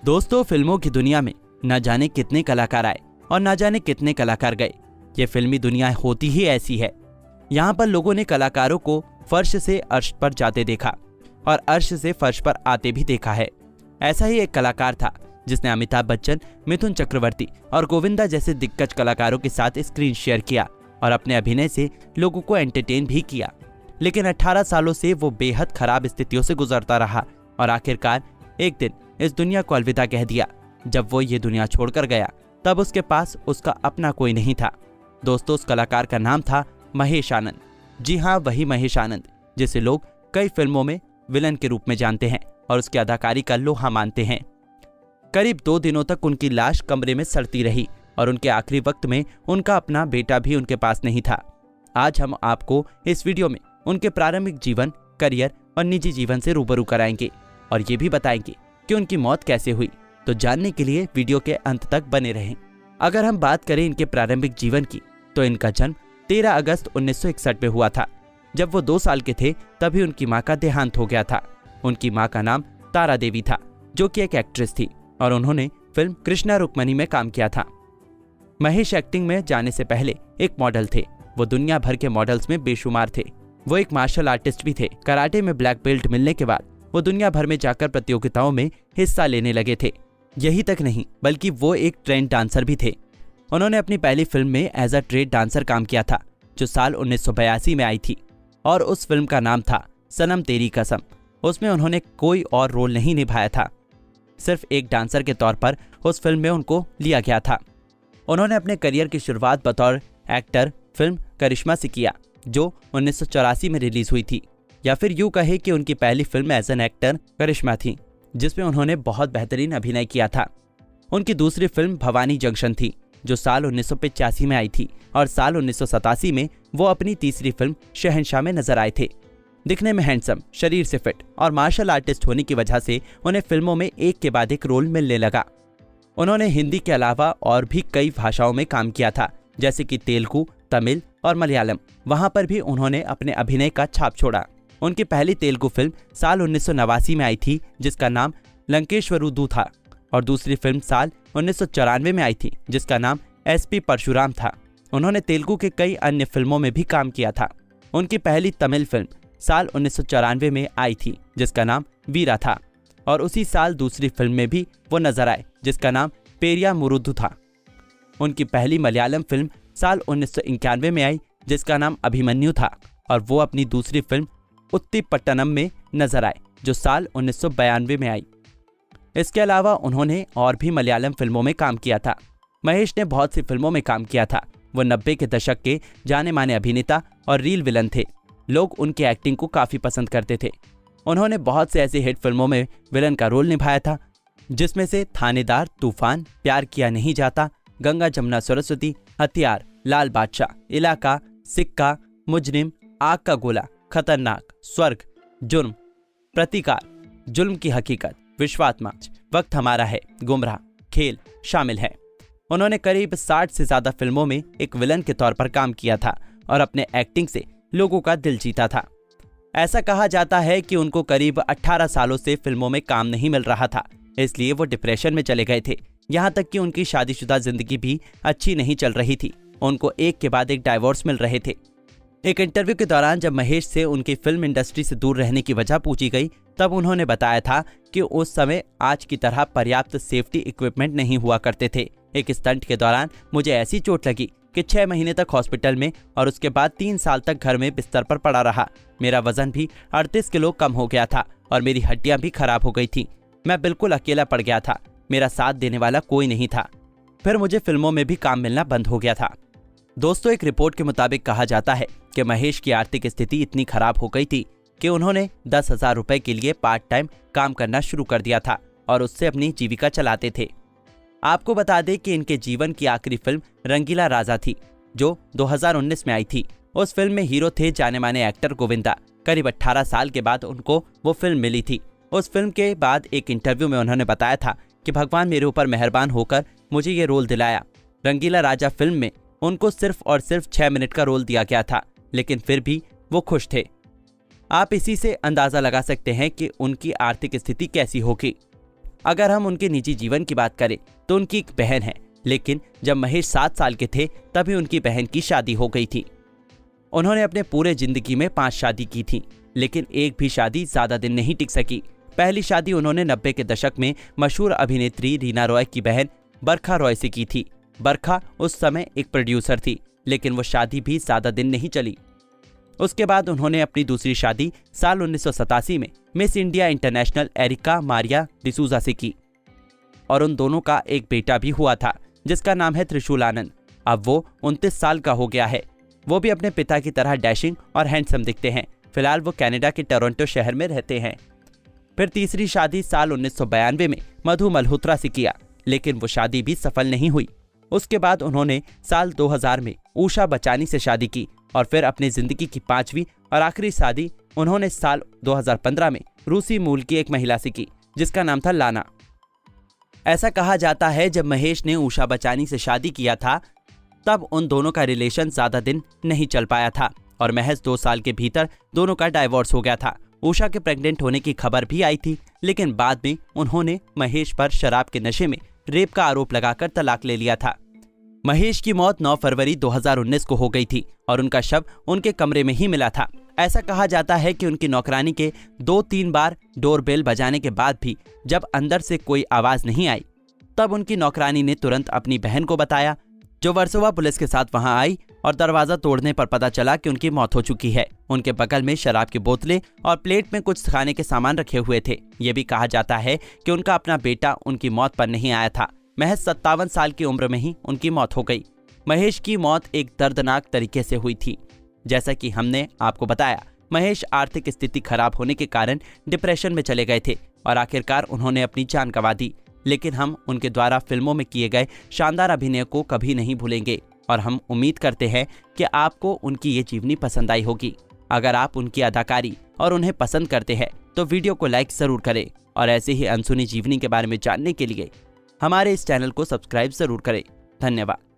दोस्तों, फिल्मों की दुनिया में न जाने कितने कलाकार आए और न जाने कितने कलाकार गए। ये फिल्मी दुनिया होती ही ऐसी है। यहाँ पर लोगों ने कलाकारों को फर्श से अर्श पर जाते देखा और अर्श से फर्श पर आते भी देखा है। ऐसा ही एक कलाकार था जिसने अमिताभ बच्चन, मिथुन चक्रवर्ती और गोविंदा जैसे दिग्गज कलाकारों के साथ स्क्रीन शेयर किया और अपने अभिनय से लोगों को एंटरटेन भी किया। लेकिन 18 सालों से वो बेहद खराब स्थितियों से गुजरता रहा और आखिरकार एक दिन इस दुनिया को अलविदा कह दिया। जब वो ये दुनिया छोड़कर गया तब उसके पास उसका अपना कोई नहीं था। दोस्तों, उस कलाकार का नाम था महेश आनंद। जी हाँ, वही महेश आनंद जिसे लोग कई फिल्मों में विलन के रूप में जानते हैं और उसकी अदाकारी का लोहा मानते हैं। करीब 2 दिनों तक उनकी लाश कमरे में सड़ती रही और उनके आखिरी वक्त में उनका अपना बेटा भी उनके पास नहीं था। आज हम आपको इस वीडियो में उनके प्रारंभिक जीवन, करियर और निजी जीवन से रूबरू कराएंगे और ये भी बताएंगे कि उनकी मौत कैसे हुई। तो जानने के लिए वीडियो के अंत तक बने रहें। अगर हम बात करें इनके प्रारंभिक जीवन की, तो इनका जन्म 13 अगस्त 1961 में हुआ था। जब वो 2 साल के थे तभी उनकी मां का देहांत हो गया था। उनकी मां का नाम तारा देवी था, जो कि एक एक्ट्रेस थी और उन्होंने फिल्म कृष्णा रुक्मणी में काम किया था। महेश एक्टिंग में जाने से पहले एक मॉडल थे। वो दुनिया भर के मॉडल्स में बेशुमार थे। वो एक मार्शल आर्टिस्ट भी थे। कराटे में ब्लैक बेल्ट मिलने के बाद वो दुनिया भर में जाकर प्रतियोगिताओं में हिस्सा लेने लगे थे। यही तक नहीं, बल्कि वो एक ट्रेंड डांसर भी थे। उन्होंने अपनी पहली फिल्म में एज अ ट्रेड डांसर काम किया था, जो साल 1982 में आई थी और उस फिल्म का नाम था सनम तेरी कसम। उसमें उन्होंने कोई और रोल नहीं निभाया था, सिर्फ एक डांसर के तौर पर उस फिल्म में उनको लिया गया था। उन्होंने अपने करियर की शुरुआत बतौर एक्टर फिल्म करिश्मा से किया, जो 1984 में रिलीज हुई थी, या फिर यूं कहे कि उनकी पहली फिल्म एज एन एक्टर करिश्मा थी, जिसमें उन्होंने बहुत बेहतरीन अभिनय किया था। उनकी दूसरी फिल्म भवानी जंक्शन थी, जो साल 1985 में आई थी और साल 1987 में वो अपनी तीसरी फिल्म शहंशाह में नजर आए थे। दिखने में हैंडसम, शरीर से फिट और मार्शल आर्टिस्ट होने की वजह से उन्हें फिल्मों में एक के बाद एक रोल मिलने लगा। उन्होंने हिंदी के अलावा और भी कई भाषाओं में काम किया था, जैसे कि तेलुगु, तमिल और मलयालम। वहां पर भी उन्होंने अपने अभिनय का छाप छोड़ा। उनकी पहली तेलुगु फिल्म साल 1989 में आई थी, जिसका नाम लंकेश्वरुदु था, और दूसरी फिल्म साल 1994 में आई थी, जिसका नाम SP परशुराम था। उन्होंने तेलुगु के कई अन्य फिल्मों में भी काम किया था। उनकी पहली तमिल फिल्म साल 1994 में आई थी, जिसका नाम वीरा था, और उसी साल दूसरी फिल्म में भी वो नजर आए, जिसका नाम पेरिया मुरुदु था। उनकी पहली मलयालम फिल्म साल 1991 में आई, जिसका नाम अभिमन्यु था, और वो अपनी दूसरी फिल्म उत्तीपट्टनम में नजर आए, जो साल 1992 में आई। इसके अलावा उन्होंने और भी मलयालम फिल्मों में काम किया था। महेश ने बहुत सी फिल्मों में काम किया था। वो 90 के दशक के जाने माने अभिनेता और रील विलन थे। लोग उनकी एक्टिंग को काफी पसंद करते थे। उन्होंने बहुत से ऐसी हिट फिल्मों में विलन का रोल निभाया था, जिसमें से थानेदार, तूफान, प्यार किया नहीं जाता, गंगा जमुना सरस्वती, हथियार, लाल बादशाह, इलाका, सिक्का, मुजरिम, आग का गोला, खतरनाक, स्वर्ग, जुर्म, प्रतिकार, जुल्म की हकीकत, विश्वात्मा, वक्त हमारा है, गुमराह, खेल शामिल है। उन्होंने करीब 60 से ज्यादा फिल्मों में एक विलन के तौर पर काम किया था और अपने एक्टिंग से लोगों का दिल जीता था। ऐसा कहा जाता है कि उनको करीब 18 सालों से फिल्मों में काम नहीं मिल रहा था, इसलिए वो डिप्रेशन में चले गए थे। यहाँ तक कि उनकी शादीशुदा जिंदगी भी अच्छी नहीं चल रही थी। उनको एक के बाद एक डाइवोर्स मिल रहे थे। एक इंटरव्यू के दौरान जब महेश से उनकी फिल्म इंडस्ट्री से दूर रहने की वजह पूछी गई, तब उन्होंने बताया था कि उस समय आज की तरह पर्याप्त सेफ्टी इक्विपमेंट नहीं हुआ करते थे। एक स्टंट के दौरान मुझे ऐसी चोट लगी कि 6 महीने तक हॉस्पिटल में और उसके बाद 3 साल तक घर में बिस्तर पर पड़ा रहा। मेरा वजन भी 38 किलो कम हो गया था और मेरी हड्डियां भी खराब हो गई थी। मैं बिल्कुल अकेला पड़ गया था। मेरा साथ देने वाला कोई नहीं था। फिर मुझे फिल्मों में भी काम मिलना बंद हो गया था। दोस्तों, एक रिपोर्ट के मुताबिक कहा जाता है कि महेश की आर्थिक स्थिति इतनी खराब हो गई थी कि उन्होंने 10,000 रुपए के लिए पार्ट टाइम काम करना शुरू कर दिया था और उससे अपनी जीविका चलाते थे। आपको बता दें कि इनके जीवन की आखिरी फिल्म रंगीला राजा थी, जो 2019 में आई थी। उस फिल्म में हीरो थे जाने माने एक्टर गोविंदा। करीब 18 साल के बाद उनको वो फिल्म मिली थी। उस फिल्म के बाद एक इंटरव्यू में उन्होंने बताया था कि भगवान मेरे ऊपर मेहरबान होकर मुझे ये रोल दिलाया। रंगीला राजा फिल्म में उनको सिर्फ और सिर्फ 6 मिनट का रोल दिया गया था, लेकिन फिर भी वो खुश थे। आप इसी से अंदाजा लगा सकते हैं कि उनकी आर्थिक स्थिति कैसी होगी। अगर हम उनके निजी जीवन की बात करें तो उनकी एक बहन है, लेकिन जब महेश 7 साल के थे तभी उनकी बहन की शादी हो गई थी। उन्होंने अपने पूरे जिंदगी में 5 शादी की थी, लेकिन एक भी शादी ज्यादा दिन नहीं टिक सकी। पहली शादी उन्होंने 90 के दशक में मशहूर अभिनेत्री रीना रॉय की बहन बरखा रॉय से की थी। बरखा उस समय एक प्रोड्यूसर थी, लेकिन वो शादी भी ज्यादा दिन नहीं चली। उसके बाद उन्होंने अपनी दूसरी शादी साल 1987 में Miss India International Erika Maria D'Souza से की और उन दोनों का एक बेटा भी हुआ था जिसका नाम है त्रिशूल आनंद। अब वो 29 साल का हो गया है। वो भी अपने पिता की तरह डैशिंग और हैंडसम दिखते हैं। फिलहाल वो कनाडा के टोरंटो शहर में रहते हैं। फिर तीसरी शादी साल 1992 में मधु मल्होत्रा से किया, लेकिन वो शादी भी सफल नहीं हुई। उसके बाद उन्होंने साल 2000 में उषा बचानी से शादी की और फिर अपनी जिंदगी की 5वीं और आखिरी शादी उन्होंने साल 2015 में रूसी मूल की एक महिला से की जिसका नाम था लाना। ऐसा कहा जाता है जब महेश ने उषा बचानी से शादी किया था तब उन दोनों का रिलेशन ज्यादा दिन नहीं चल पाया था और महज 2 साल के भीतर दोनों का डाइवोर्स हो गया था। उषा के प्रेग्नेंट होने की खबर भी आई थी, लेकिन बाद में उन्होंने महेश पर शराब के नशे में रेप का आरोप लगाकर तलाक ले लिया था। महेश की मौत 9 फरवरी 2019 को हो गई थी और उनका शव उनके कमरे में ही मिला था। ऐसा कहा जाता है कि उनकी नौकरानी के 2-3 बार डोरबेल बजाने के बाद भी जब अंदर से कोई आवाज नहीं आई तब उनकी नौकरानी ने तुरंत अपनी बहन को बताया, जो वर्सोवा पुलिस के साथ वहां आई और दरवाजा तोड़ने पर पता चला कि उनकी मौत हो चुकी है। उनके बगल में शराब की बोतलें और प्लेट में कुछ खाने के सामान रखे हुए थे। ये भी कहा जाता है कि उनका अपना बेटा उनकी मौत पर नहीं आया था। महज 57 साल की उम्र में ही उनकी मौत हो गई। महेश की मौत एक दर्दनाक तरीके से हुई थी। जैसा कि हमने आपको बताया, महेश आर्थिक स्थिति खराब होने के कारण डिप्रेशन में चले गए थे और आखिरकार उन्होंने अपनी जान गंवा दी। लेकिन हम उनके द्वारा फिल्मों में किए गए शानदार अभिनय को कभी नहीं भूलेंगे और हम उम्मीद करते हैं कि आपको उनकी ये जीवनी पसंद आई होगी। अगर आप उनकी अदाकारी और उन्हें पसंद करते हैं तो वीडियो को लाइक जरूर करें और ऐसे ही अनसुनी जीवनी के बारे में जानने के लिए हमारे इस चैनल को सब्सक्राइब जरूर करें। धन्यवाद।